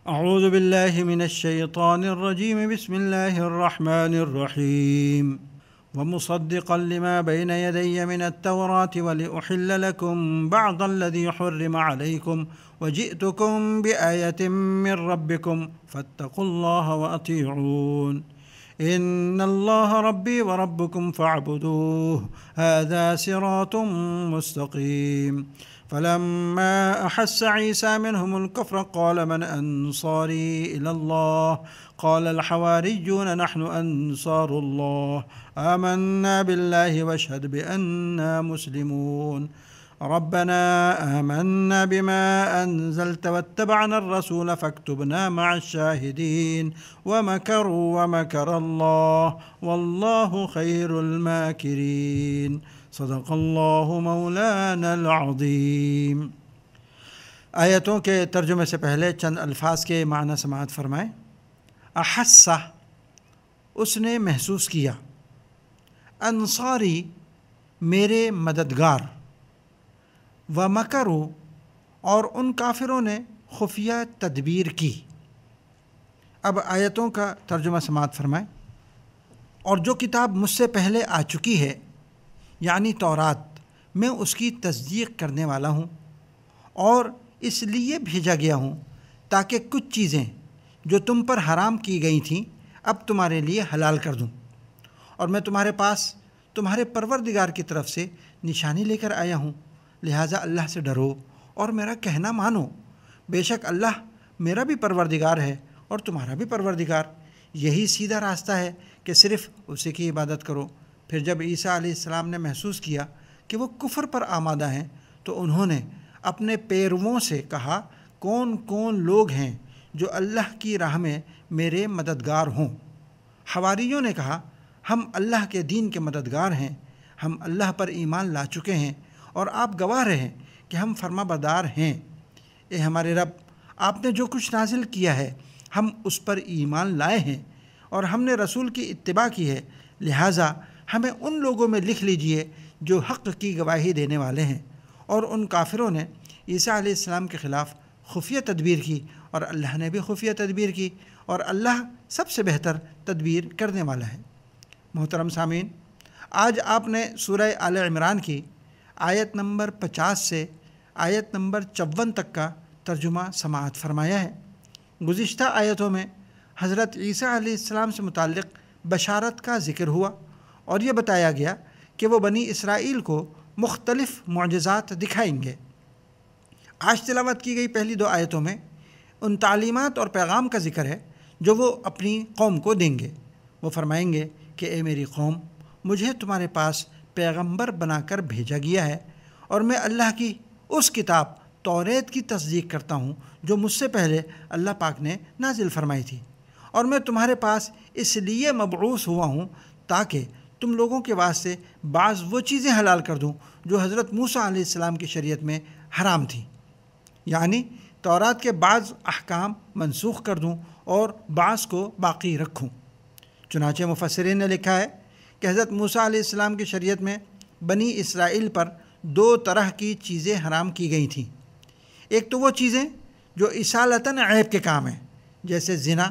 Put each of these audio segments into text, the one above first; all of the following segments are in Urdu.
أعوذ بالله من الشيطان الرجيم بسم الله الرحمن الرحيم ومصدقا لما بين يدي من التوراة ولأحل لكم بعض الذي حرم عليكم وجئتكم بآية من ربكم فاتقوا الله وأطيعون إن الله ربي وربكم فاعبدوه هذا صراط مستقيم فلما أحس عيسى منهم الكفر قال من أنصاري إلى الله قال الحواريون نحن أنصار الله آمنا بالله واشهد بأننا مسلمون ربنا آمنا بما أنزلت واتبعنا الرسول فاكتبنا مع الشاهدين ومكروا ومكر الله والله خير الماكرين صدق اللہ مولانا العظیم۔ آیتوں کے ترجمے سے پہلے چند الفاظ کے معنی سماعت فرمائیں۔ احسہ، اس نے محسوس کیا، انصاری، میرے مددگار، ومکروا، اور ان کافروں نے خفیہ تدبیر کی۔ اب آیتوں کا ترجمہ سماعت فرمائیں۔ اور جو کتاب مجھ سے پہلے آ چکی ہے یعنی تورات، میں اس کی تصدیق کرنے والا ہوں اور اس لیے بھیجا گیا ہوں تاکہ کچھ چیزیں جو تم پر حرام کی گئی تھیں اب تمہارے لیے حلال کر دوں، اور میں تمہارے پاس تمہارے پروردگار کی طرف سے نشانی لے کر آیا ہوں، لہٰذا اللہ سے ڈرو اور میرا کہنا مانو، بے شک اللہ میرا بھی پروردگار ہے اور تمہارا بھی پروردگار، یہی سیدھا راستہ ہے کہ صرف اسی کی عبادت کرو۔ پھر جب عیسیٰ علیہ السلام نے محسوس کیا کہ وہ کفر پر آمادہ ہیں تو انہوں نے اپنے پیرووں سے کہا، کون کون لوگ ہیں جو اللہ کی راہ میں میرے مددگار ہوں؟ حواریوں نے کہا، ہم اللہ کے دین کے مددگار ہیں، ہم اللہ پر ایمان لا چکے ہیں اور آپ گواہ رہیں کہ ہم فرما بردار ہیں۔ اے ہمارے رب، آپ نے جو کچھ نازل کیا ہے ہم اس پر ایمان لائے ہیں اور ہم نے رسول کی اتباع کی ہے، لہٰذا ہمیں ان لوگوں میں لکھ لیجئے جو حق کی گواہی دینے والے ہیں۔ اور ان کافروں نے عیسیٰ علیہ السلام کے خلاف خفیہ تدبیر کی اور اللہ نے بھی خفیہ تدبیر کی، اور اللہ سب سے بہتر تدبیر کرنے والا ہے۔ محترم سامعین، آج آپ نے سورہ آل عمران کی آیت نمبر 50 سے آیت نمبر 54 تک کا ترجمہ سماعت فرمایا ہے۔ گزشتہ آیتوں میں حضرت عیسیٰ علیہ السلام سے متعلق بشارت کا ذکر ہوا اور یہ بتایا گیا کہ وہ بنی اسرائیل کو مختلف معجزات دکھائیں گے۔ آج تلاوت کی گئی پہلی 2 آیتوں میں ان تعلیمات اور پیغام کا ذکر ہے جو وہ اپنی قوم کو دیں گے۔ وہ فرمائیں گے کہ اے میری قوم، مجھے تمہارے پاس پیغمبر بنا کر بھیجا گیا ہے اور میں اللہ کی اس کتاب توریت کی تصدیق کرتا ہوں جو مجھ سے پہلے اللہ پاک نے نازل فرمائی تھی، اور میں تمہارے پاس اس لیے مبعوث ہوا ہوں تاکہ تم لوگوں کے واسطے بعض وہ چیزیں حلال کر دوں جو حضرت موسیٰ علیہ السلام کی شریعت میں حرام تھیں، یعنی تورات کے بعض احکام منسوخ کر دوں اور بعض کو باقی رکھوں۔ چنانچہ مفسرین نے لکھا ہے کہ حضرت موسیٰ علیہ السلام کی شریعت میں بنی اسرائیل پر 2 طرح کی چیزیں حرام کی گئی تھیں۔ ایک تو وہ چیزیں جو اصالتاً عیب کے کام ہیں، جیسے زنا،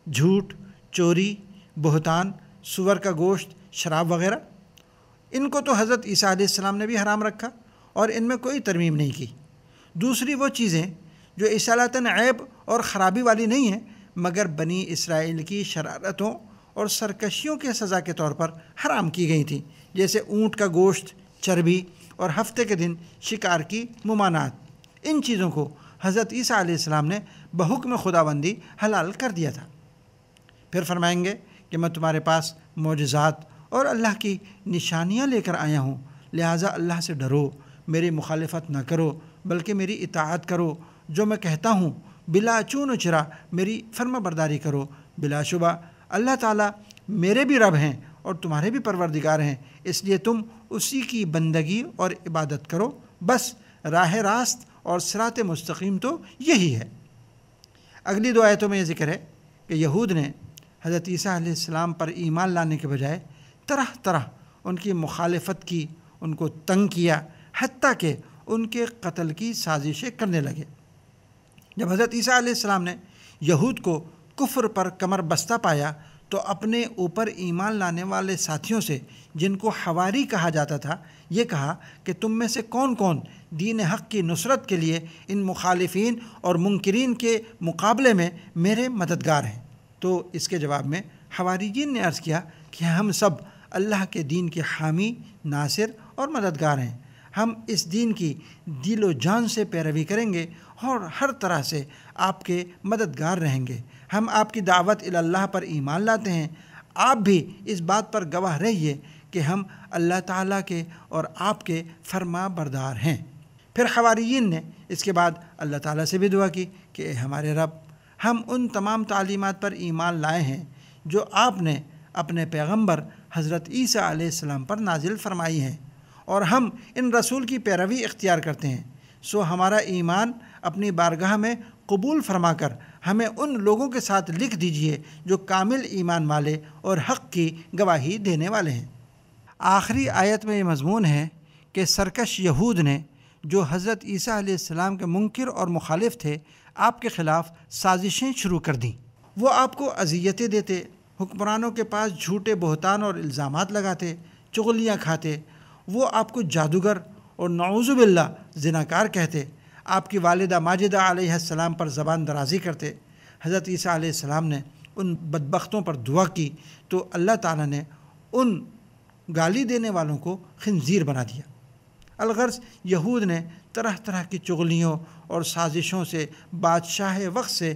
جھوٹ، چوری، بہتان، سور کا گوشت، شراب وغیرہ۔ ان کو تو حضرت عیسیٰ علیہ السلام نے بھی حرام رکھا اور ان میں کوئی ترمیم نہیں کی۔ دوسری وہ چیزیں جو اصالتاً عیب اور خرابی والی نہیں ہیں مگر بنی اسرائیل کی شرارتوں اور سرکشیوں کے سزا کے طور پر حرام کی گئی تھیں، جیسے اونٹ کا گوشت، چربی اور ہفتے کے دن شکار کی ممانعت۔ ان چیزوں کو حضرت عیسیٰ علیہ السلام نے بحکم خداوندی حلال کر دیا تھا۔ پھر فرمائیں گے کہ میں تمہارے پاس معجزات اور اللہ کی نشانیاں لے کر آیا ہوں، لہٰذا اللہ سے ڈرو، میری مخالفت نہ کرو بلکہ میری اطاعت کرو، جو میں کہتا ہوں بلا چون و چرا میری فرما برداری کرو۔ بلا شبہ اللہ تعالیٰ میرے بھی رب ہیں اور تمہارے بھی پروردگار ہیں، اس لیے تم اسی کی بندگی اور عبادت کرو، بس راہ راست اور صراط مستقیم تو یہی ہے۔ اگلی 2 آیتوں میں یہ ذکر ہے کہ یہود نے حضرت عیسیٰ علیہ السلام پر ایمان لانے کے بجائے طرح طرح ان کی مخالفت کی، ان کو تنگ کیا، حتیٰ کہ ان کے قتل کی سازشیں کرنے لگے۔ جب حضرت عیسیٰ علیہ السلام نے یہود کو کفر پر کمر بستہ پایا تو اپنے اوپر ایمان لانے والے ساتھیوں سے، جن کو حواری کہا جاتا تھا، یہ کہا کہ تم میں سے کون کون دین حق کی نصرت کے لیے ان مخالفین اور منکرین کے مقابلے میں میرے مددگار ہیں؟ تو اس کے جواب میں حواریین نے عرض کیا کہ ہم سب اللہ کے دین کے حامی، ناصر اور مددگار ہیں۔ ہم اس دین کی دل و جان سے پیروی کریں گے اور ہر طرح سے آپ کے مددگار رہیں گے۔ ہم آپ کی دعوت اللہ پر ایمان لاتے ہیں۔ آپ بھی اس بات پر گواہ رہیے کہ ہم اللہ تعالیٰ کے اور آپ کے فرما بردار ہیں۔ پھر حواریین نے اس کے بعد اللہ تعالیٰ سے بھی دعا کی کہ اے ہمارے رب، ہم ان تمام تعلیمات پر ایمان لائے ہیں جو آپ نے اپنے پیغمبر حضرت عیسیٰ علیہ السلام پر نازل فرمائی ہیں، اور ہم ان رسول کی پیروی اختیار کرتے ہیں، سو ہمارا ایمان اپنی بارگاہ میں قبول فرما کر ہمیں ان لوگوں کے ساتھ لکھ دیجئے جو کامل ایمان والے اور حق کی گواہی دینے والے ہیں۔ آخری آیت میں یہ مضمون ہے کہ سرکش یہود نے، جو حضرت عیسیٰ علیہ السلام کے منکر اور مخالف تھے، آپ کے خلاف سازشیں شروع کر دیں۔ وہ آپ کو اذیتیں دیتے، حکمرانوں کے پاس جھوٹے بہتان اور الزامات لگاتے، چغلیاں کھاتے۔ وہ آپ کو جادوگر اور نعوذ باللہ زناکار کہتے، آپ کی والدہ ماجدہ علیہ السلام پر زبان درازی کرتے۔ حضرت عیسیٰ علیہ السلام نے ان بدبختوں پر دعا کی تو اللہ تعالیٰ نے ان گالی دینے والوں کو خنزیر بنا دیا۔ الغرض یہود نے طرح طرح کی چغلیوں اور سازشوں سے بادشاہ وقت سے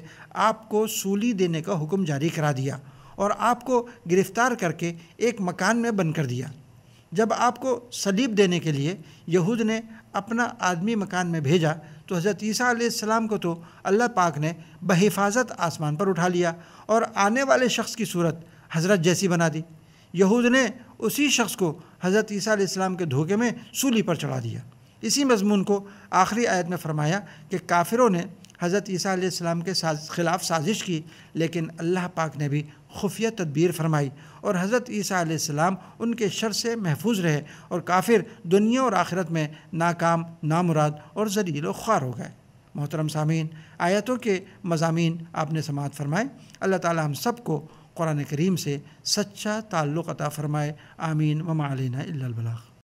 آپ کو سولی دینے کا حکم جاری کرا دیا اور آپ کو گرفتار کر کے ایک مکان میں بند کر دیا۔ جب آپ کو صلیب دینے کے لیے یہود نے اپنا آدمی مکان میں بھیجا تو حضرت عیسیٰ علیہ السلام کو تو اللہ پاک نے بحفاظت آسمان پر اٹھا لیا اور آنے والے شخص کی صورت حضرت جیسی بنا دی۔ یہود نے اسی شخص کو حضرت عیسیٰ علیہ السلام کے دھوکے میں سولی پر چڑھا دیا۔ اسی مضمون کو آخری آیت میں فرمایا کہ کافروں نے حضرت عیسیٰ علیہ السلام کے خلاف سازش کی، لیکن اللہ پاک نے بھی خفیہ تدبیر فرمائی اور حضرت عیسیٰ علیہ السلام ان کے شر سے محفوظ رہے، اور کافر دنیا اور آخرت میں ناکام، نامراد اور ذلیل و خوار ہو گئے۔ محترم سامعین، آیتوں کے مضامین آپ نے سماعت فرمائے۔ اللہ تعالی ہم سب کو قرآن کریم سے سچا تعلق عطا فرمائے۔ آمین۔ وما علینا الا البلاغ۔